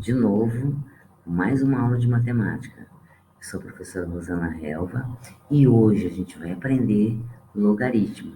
De novo, mais uma aula de matemática. Eu sou a professora Rosana Helva e hoje a gente vai aprender logaritmo.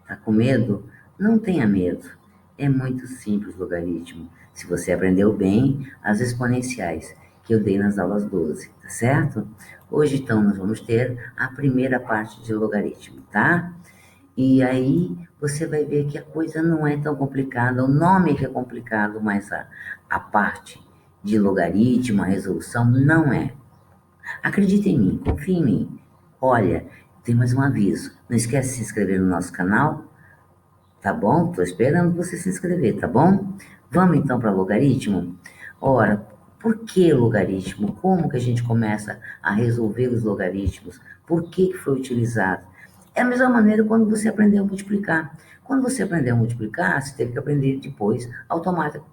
Tá com medo? Não tenha medo. É muito simples o logaritmo. Se você aprendeu bem as exponenciais que eu dei nas aulas 12, tá certo? Hoje, então, nós vamos ter a primeira parte de logaritmo, tá? E aí você vai ver que a coisa não é tão complicada, o nome é que é complicado, mas a parte de logaritmo, a resolução, não é. Acredita em mim, confia em mim. Olha, tem mais um aviso. Não esquece de se inscrever no nosso canal, tá bom? Estou esperando você se inscrever, tá bom? Vamos então para logaritmo? Ora, por que logaritmo? Como que a gente começa a resolver os logaritmos? Por que foi utilizado? É a mesma maneira quando você aprendeu a multiplicar. Quando você aprendeu a multiplicar, você teve que aprender depois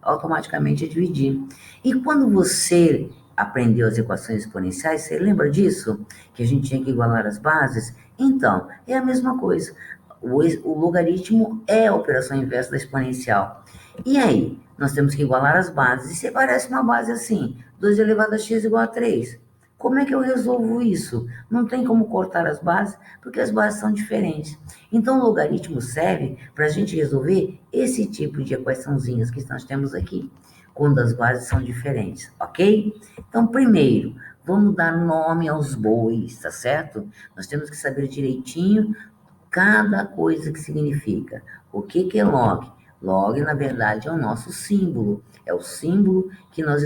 automaticamente a dividir. E quando você aprendeu as equações exponenciais, você lembra disso? Que a gente tinha que igualar as bases? Então, é a mesma coisa. O logaritmo é a operação inversa da exponencial. E aí? Nós temos que igualar as bases. E se parece uma base assim, 2 elevado a x igual a 3. Como é que eu resolvo isso? Não tem como cortar as bases, porque as bases são diferentes. Então, o logaritmo serve para a gente resolver esse tipo de equaçãozinhas que nós temos aqui, quando as bases são diferentes, ok? Então, primeiro, vamos dar nome aos bois, tá certo? Nós temos que saber direitinho cada coisa que significa. O que é log? Log, na verdade, é o nosso símbolo. É o símbolo que nós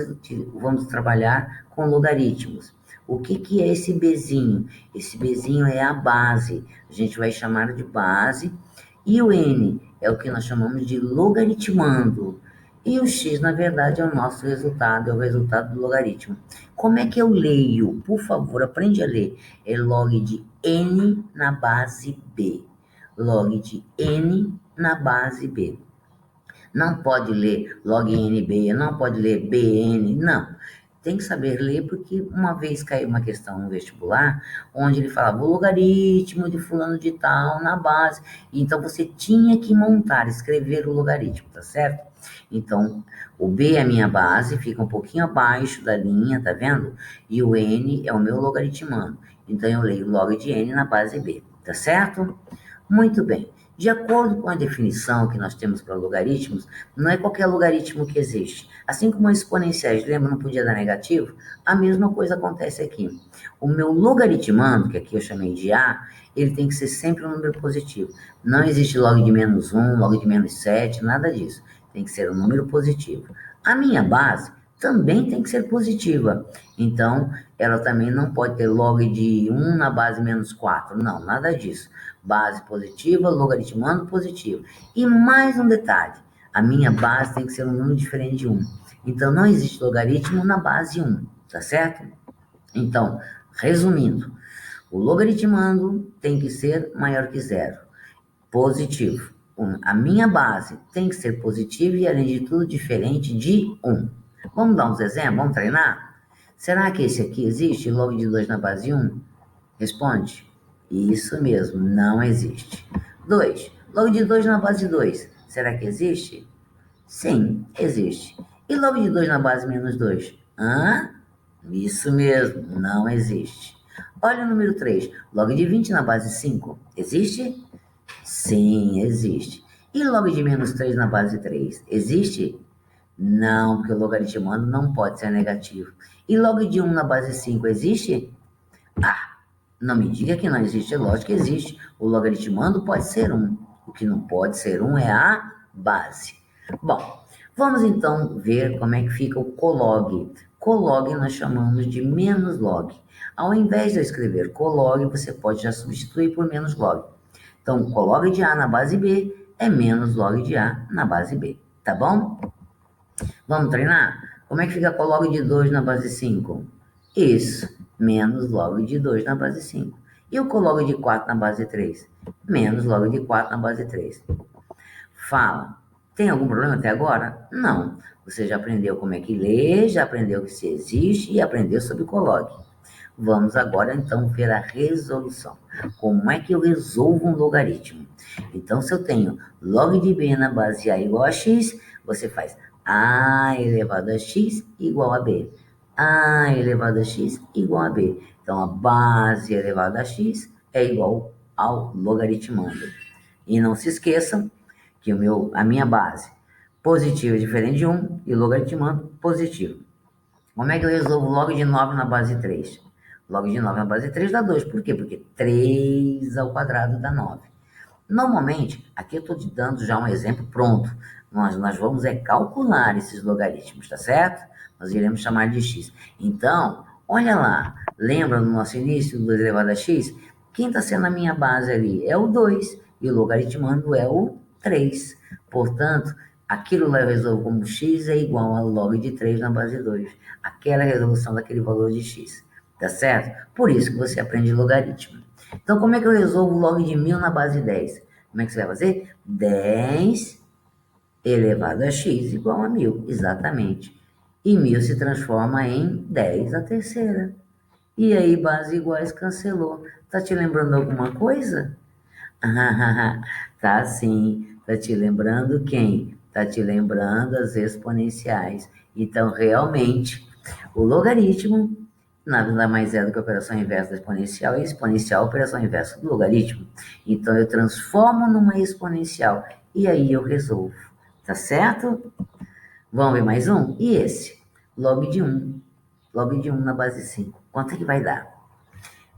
vamos trabalhar com logaritmos. O que é esse Bzinho? Esse Bzinho é a base. A gente vai chamar de base. E o N é o que nós chamamos de logaritmando. E o X, na verdade, é o nosso resultado, é o resultado do logaritmo. Como é que eu leio? Por favor, aprende a ler. É log de N na base B. Log de N na base B. Não pode ler log NB, não pode ler BN, não. Tem que saber ler, porque uma vez caiu uma questão no vestibular, onde ele falava o logaritmo de fulano de tal na base. Então, você tinha que montar, escrever o logaritmo, tá certo? Então, o B é a minha base, fica um pouquinho abaixo da linha, tá vendo? E o N é o meu logaritmando. Então, eu leio log de N na base B, tá certo? Muito bem. De acordo com a definição que nós temos para logaritmos, não é qualquer logaritmo que existe. Assim como as exponenciais, lembra, não podia dar negativo? A mesma coisa acontece aqui. O meu logaritmando, que aqui eu chamei de A, ele tem que ser sempre um número positivo. Não existe log de -1, log de -7, nada disso. Tem que ser um número positivo. A minha base também tem que ser positiva. Então, ela também não pode ter log de 1 na base -4. Não, nada disso. Base positiva, logaritmando positivo. E mais um detalhe, a minha base tem que ser um número diferente de 1. Então, não existe logaritmo na base 1, tá certo? Então, resumindo, o logaritmando tem que ser maior que 0, positivo. A minha base tem que ser positiva e, além de tudo, diferente de 1. Vamos dar uns exemplos? Vamos treinar? Será que esse aqui existe, log de 2 na base 1? Responde. Isso mesmo, não existe. 2. Log de 2 na base 2. Será que existe? Sim, existe. E log de 2 na base -2? Isso mesmo, não existe. Olha o número 3. Log de 20 na base 5. Existe? Sim, existe. E log de -3 na base 3? Existe? Não, porque o logaritmando não pode ser negativo. E log de 1 na base 5 existe? Não me diga que não existe, é lógico que existe. O logaritmando pode ser 1. O que não pode ser 1 é a base. Bom, vamos então ver como é que fica o colog. Colog nós chamamos de menos log. Ao invés de eu escrever colog, você pode já substituir por menos log. Então, colog de A na base B é menos log de A na base B, tá bom? Vamos treinar? Como é que fica colog de 2 na base 5? Isso, menos log de 2 na base 5. E o colog de 4 na base 3? Menos log de 4 na base 3. Fala, tem algum problema até agora? Não. Você já aprendeu como é que lê, já aprendeu que se existe e aprendeu sobre colog. Vamos agora, então, ver a resolução. Como é que eu resolvo um logaritmo? Então, se eu tenho log de B na base A igual a x, você faz A elevado a x igual a b. A elevado a x igual a b. Então, a base elevada a x é igual ao logaritmando. E não se esqueçam que a minha base positiva é diferente de 1 e o logaritmando positivo. Como é que eu resolvo log de 9 na base 3? Log de 9 na base 3 dá 2. Por quê? Porque 3 ao quadrado dá 9. Normalmente, aqui eu estou te dando já um exemplo pronto. Nós vamos calcular esses logaritmos, tá certo? Nós iremos chamar de x. Então, olha lá. Lembra no nosso início do 2 elevado a x? Quem está sendo a minha base ali é o 2 e o logaritmando é o 3. Portanto, aquilo lá eu resolvo como x é igual a log de 3 na base 2. Aquela é a resolução daquele valor de x. Tá certo? Por isso que você aprende logaritmo. Então, como é que eu resolvo log de 1000 na base 10? Como é que você vai fazer? 10 elevado a x igual a 1000, exatamente. E 1000 se transforma em 10 a terceira. E aí, base iguais cancelou. Tá te lembrando alguma coisa? Tá sim. Tá te lembrando quem? Tá te lembrando as exponenciais. Então, realmente, o logaritmo nada mais é do que a operação inversa da exponencial, e exponencial é a operação inversa do logaritmo. Então, eu transformo numa exponencial, e aí eu resolvo. Tá certo? Vamos ver mais um? E esse? Log de 1. Log de 1 na base 5. Quanto é que vai dar?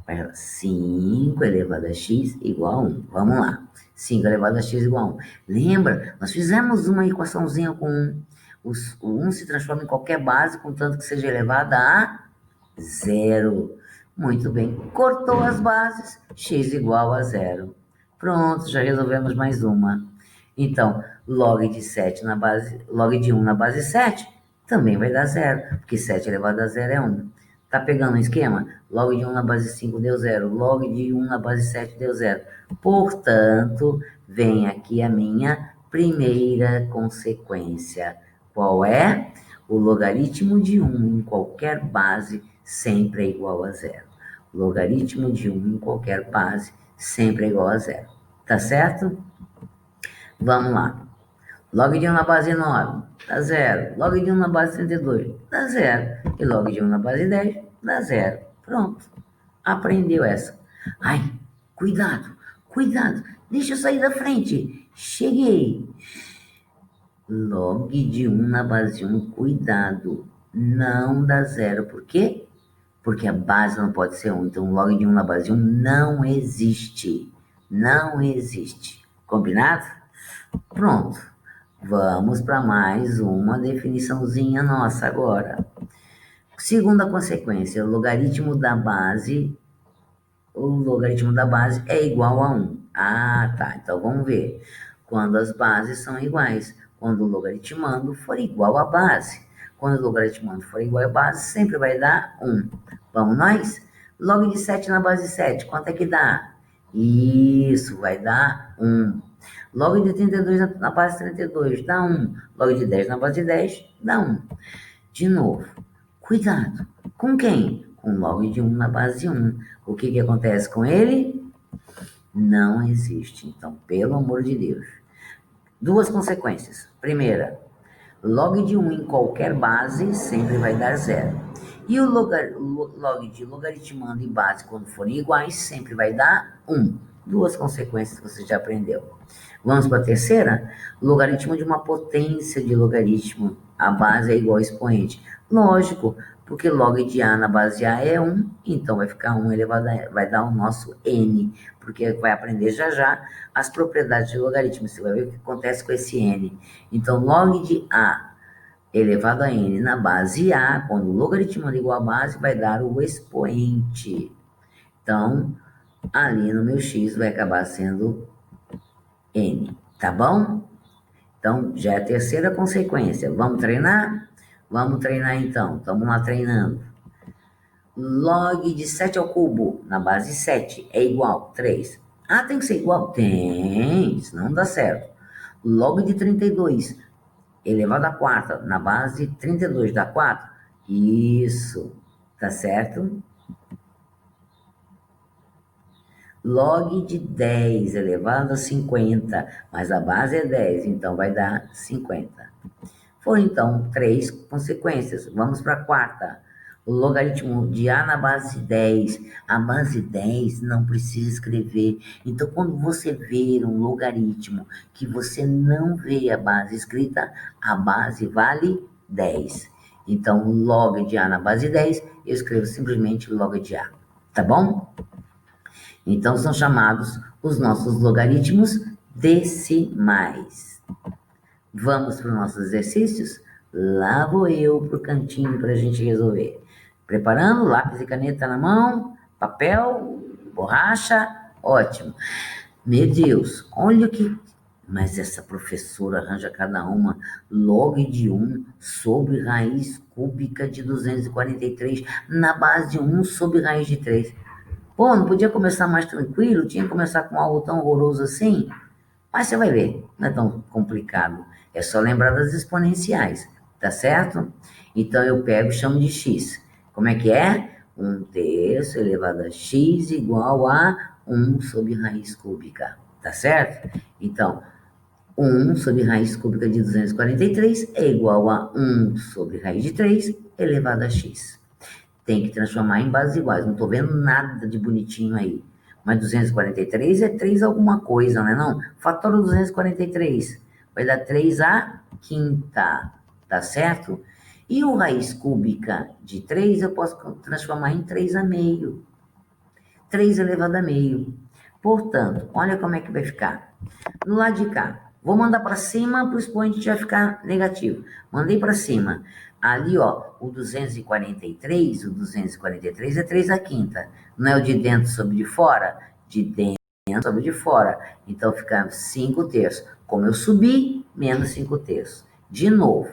Vai dar 5 elevado a x igual a 1. Vamos lá. 5 elevado a x igual a 1. Lembra? Nós fizemos uma equaçãozinha com 1. O 1 se transforma em qualquer base, contanto que seja elevada a 0. Muito bem. Cortou as bases, x igual a 0. Pronto, já resolvemos mais uma. Então, log de 7 na base, log de 1 na base 7 também vai dar 0, porque 7 elevado a 0 é 1. Tá pegando o esquema? Log de 1 na base 5 deu 0, log de 1 na base 7 deu 0. Portanto, vem aqui a minha primeira consequência. Qual é? O logaritmo de 1 em qualquer base sempre é igual a 0. Logaritmo de 1 em qualquer base sempre é igual a 0. Tá certo? Vamos lá. Log de 1 na base 9 dá 0. Log de 1 na base 32 dá 0. E log de 1 na base 10 dá 0. Pronto. Aprendeu essa. Ai, cuidado, cuidado. Deixa eu sair da frente. Cheguei. Log de 1 na base 1, cuidado. Não dá 0. Por quê? Porque a base não pode ser 1. Então, log de 1 na base 1 não existe. Não existe. Combinado? Pronto. Vamos para mais uma definiçãozinha nossa agora. Segunda consequência, o logaritmo da base é igual a 1. Ah, tá. Então vamos ver. Quando as bases são iguais. Quando o logaritmando for igual à base. Quando o logaritmando for igual à base, sempre vai dar 1. Vamos nós? Log de 7 na base 7, quanto é que dá? Isso, vai dar 1. Log de 32 na base 32 dá 1. Log de 10 na base 10 dá 1. De novo, cuidado. Com quem? Com log de 1 na base 1. O que acontece com ele? Não existe. Então, pelo amor de Deus. Duas consequências. Primeira, log de 1 em qualquer base sempre vai dar 0. E o log de logaritmando e base, quando forem iguais, sempre vai dar 1. Duas consequências que você já aprendeu. Vamos para a terceira? Logaritmo de uma potência de logaritmo. A base é igual a expoente. Lógico, porque log de A na base A é 1, então vai ficar 1 elevado a, vai dar o nosso N, porque vai aprender já já as propriedades de logaritmo. Você vai ver o que acontece com esse N. Então, log de A elevado a N na base A, quando o logaritmo é igual a base, vai dar o expoente. Então, ali no meu X vai acabar sendo N, tá bom? Então, já é a terceira consequência. Vamos treinar? Vamos treinar então. Estamos lá treinando. Log de 7 ao cubo na base 7 é igual a 3. Ah, tem que ser igual? Tem, senão não dá certo. Log de 32 elevado a quarta na base 32 dá 4? Isso, tá certo? Log de 10 elevado a 50, mas a base é 10, então vai dar 50. Foram, então, 3 consequências. Vamos para a quarta. O logaritmo de A na base 10. A base 10 não precisa escrever. Então, quando você ver um logaritmo que você não vê a base escrita, a base vale 10. Então, log de A na base 10, eu escrevo simplesmente log de A. Tá bom? Então, são chamados os nossos logaritmos decimais. Vamos para os nossos exercícios? Lá vou eu para o cantinho para a gente resolver. Preparando, lápis e caneta na mão, papel, borracha, ótimo. Meu Deus, olha que... Mas essa professora arranja cada uma log de 1 sobre raiz cúbica de 243 na base de 1 sobre raiz de 3. Pô, não podia começar mais tranquilo? Tinha que começar com algo tão horroroso assim? Mas você vai ver, não é tão complicado. É só lembrar das exponenciais, tá certo? Então eu pego e chamo de x. Como é que é? 1/3 elevado a x igual a 1 sobre raiz cúbica, tá certo? Então, 1 sobre raiz cúbica de 243 é igual a 1 sobre raiz de 3 elevado a x. Tem que transformar em bases iguais. Não estou vendo nada de bonitinho aí. Mas 243 é 3 alguma coisa, não é não? Fatora 243 vai dar 3 a quinta, tá certo? E o raiz cúbica de 3 eu posso transformar em 3 a meio. 3 elevado a meio. Portanto, olha como é que vai ficar. No lado de cá, vou mandar para cima para o expoente já ficar negativo. Mandei para cima. Ali, ó, o 243 é 3 a quinta. Não é o de dentro sobre de fora? De dentro sobre de fora. Então, fica 5 terços. Como eu subi, menos 5 terços. De novo,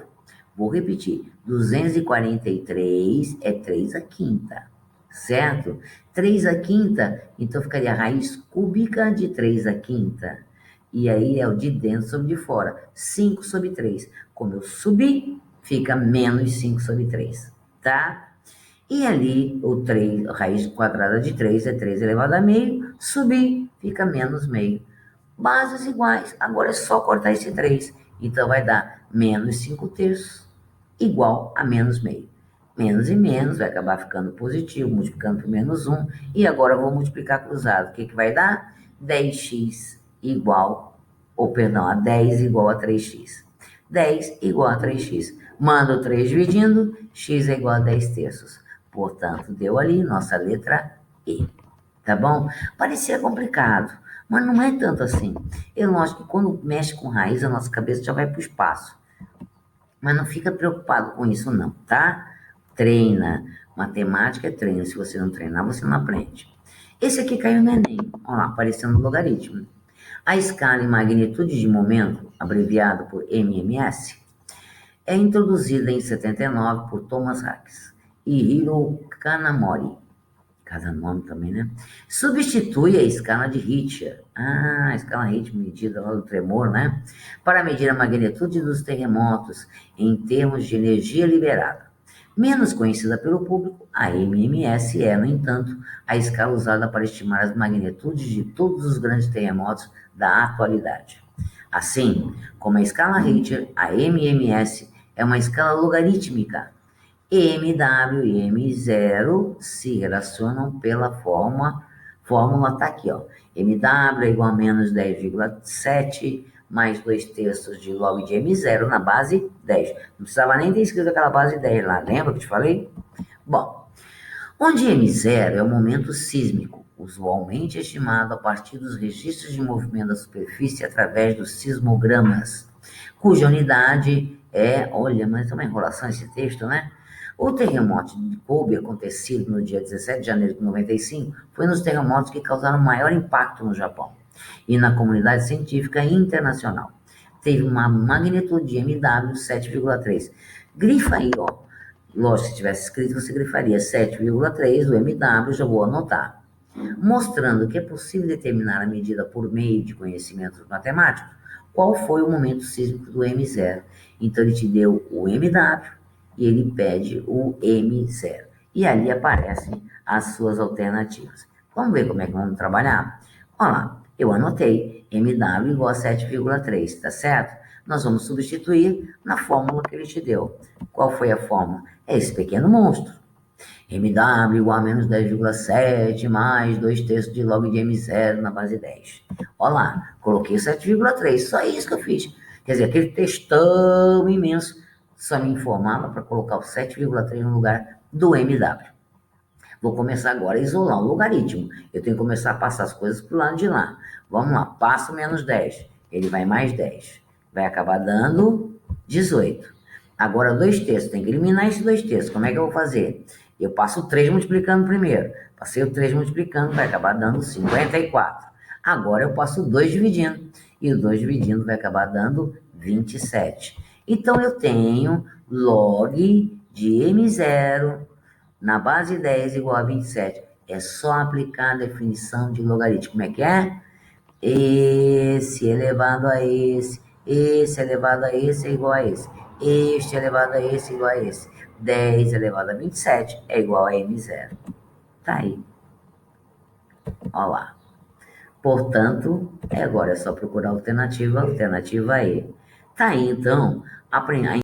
vou repetir. 243 é 3 a quinta. Certo? 3 a quinta, então ficaria a raiz cúbica de 3 a quinta. E aí é o de dentro sobre de fora. 5 sobre 3. Como eu subi, fica menos 5 sobre 3, tá? E ali, o 3, a raiz quadrada de 3 é 3 elevado a meio. Subir, fica menos meio. Bases iguais. Agora é só cortar esse 3. Então, vai dar menos 5 terços igual a menos meio. Menos e menos vai acabar ficando positivo, multiplicando por menos 1. E agora eu vou multiplicar cruzado. O que, que vai dar? 10x igual, a 10 igual a 3x. 10 igual a 3x. Manda o 3 dividindo, x é igual a 10 terços. Portanto, deu ali nossa letra E. Tá bom? Parecia complicado, mas não é tanto assim. É lógico que quando mexe com raiz, a nossa cabeça já vai para o espaço. Mas não fica preocupado com isso não, tá? Treina. Matemática é treino. Se você não treinar, você não aprende. Esse aqui caiu no Enem. Olha lá, aparecendo no logaritmo. A escala em magnitude de momento, abreviado por MMS, é introduzida em 79 por Thomas Rackes e Hiro Kanamori. Cada nome também, né? Substitui a escala de Richter. A escala Richter, medida lá do tremor, né? Para medir a magnitude dos terremotos em termos de energia liberada. Menos conhecida pelo público, a MMS é, no entanto, a escala usada para estimar as magnitudes de todos os grandes terremotos da atualidade. Assim, como a escala Richter, a MMS é uma escala logarítmica. MW e M0 se relacionam pela fórmula está aqui, ó. MW é igual a menos 10,7 mais 2 terços de log de M0 na base 10. Não precisava nem ter escrito aquela base 10 lá, lembra que eu te falei? Bom, onde M0 é o momento sísmico, usualmente estimado a partir dos registros de movimento da superfície através dos sismogramas, cuja unidade é... Olha, mas é uma enrolação esse texto, né? O terremoto de Kobe, acontecido no dia 17 de janeiro de 95, foi um dos terremotos que causaram maior impacto no Japão e na comunidade científica internacional. Teve uma magnitude de MW 7,3. Grifa aí, ó. Lógico, se tivesse escrito, você grifaria 7,3 do MW, já vou anotar. Mostrando que é possível determinar a medida por meio de conhecimentos matemáticos, qual foi o momento sísmico do M0. Então, ele te deu o MW, e ele pede o M0. E ali aparecem as suas alternativas. Vamos ver como é que vamos trabalhar? Olha lá, eu anotei MW igual a 7,3, tá certo? nós vamos substituir na fórmula que ele te deu. Qual foi a fórmula? É esse pequeno monstro. MW igual a menos 10,7 mais 2/3 de log de M0 na base 10. Olha lá, coloquei 7,3, só isso que eu fiz. Quer dizer, aquele textão imenso só me informava para colocar o 7,3 no lugar do MW. Vou começar agora a isolar o logaritmo. Eu tenho que começar a passar as coisas para o lado de lá. Vamos lá, passo menos 10. Ele vai mais 10. Vai acabar dando 18. Agora, 2/3. Tem que eliminar esse 2/3. Como é que eu vou fazer? Eu passo o 3 multiplicando primeiro. Passei o 3 multiplicando, vai acabar dando 54. Agora eu passo o 2 dividindo. E o 2 dividindo vai acabar dando 27. Então, eu tenho log de M0 na base 10 igual a 27. É só aplicar a definição de logaritmo. Como é que é? Esse elevado a esse elevado a esse é igual a esse. Este elevado a esse é igual a esse. 10 elevado a 27 é igual a M0. Tá aí. Olha lá. Portanto, agora é só procurar a alternativa E. Tá aí, então, aprender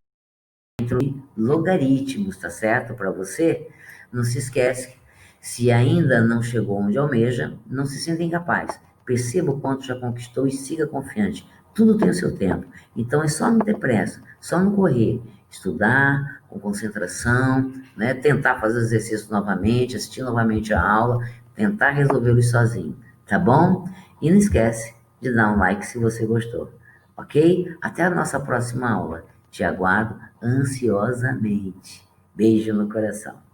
logaritmos, tá certo? Para você, não se esquece, se ainda não chegou onde almeja, não se sinta incapaz. Perceba o quanto já conquistou e siga confiante. Tudo tem o seu tempo. Então é só não ter pressa, só não correr. Estudar com concentração, né? Tentar fazer os exercícios novamente, assistir novamente a aula, tentar resolvê-los sozinho, tá bom? E não esquece de dar um like se você gostou, ok? Até a nossa próxima aula. Te aguardo ansiosamente. Beijo no coração.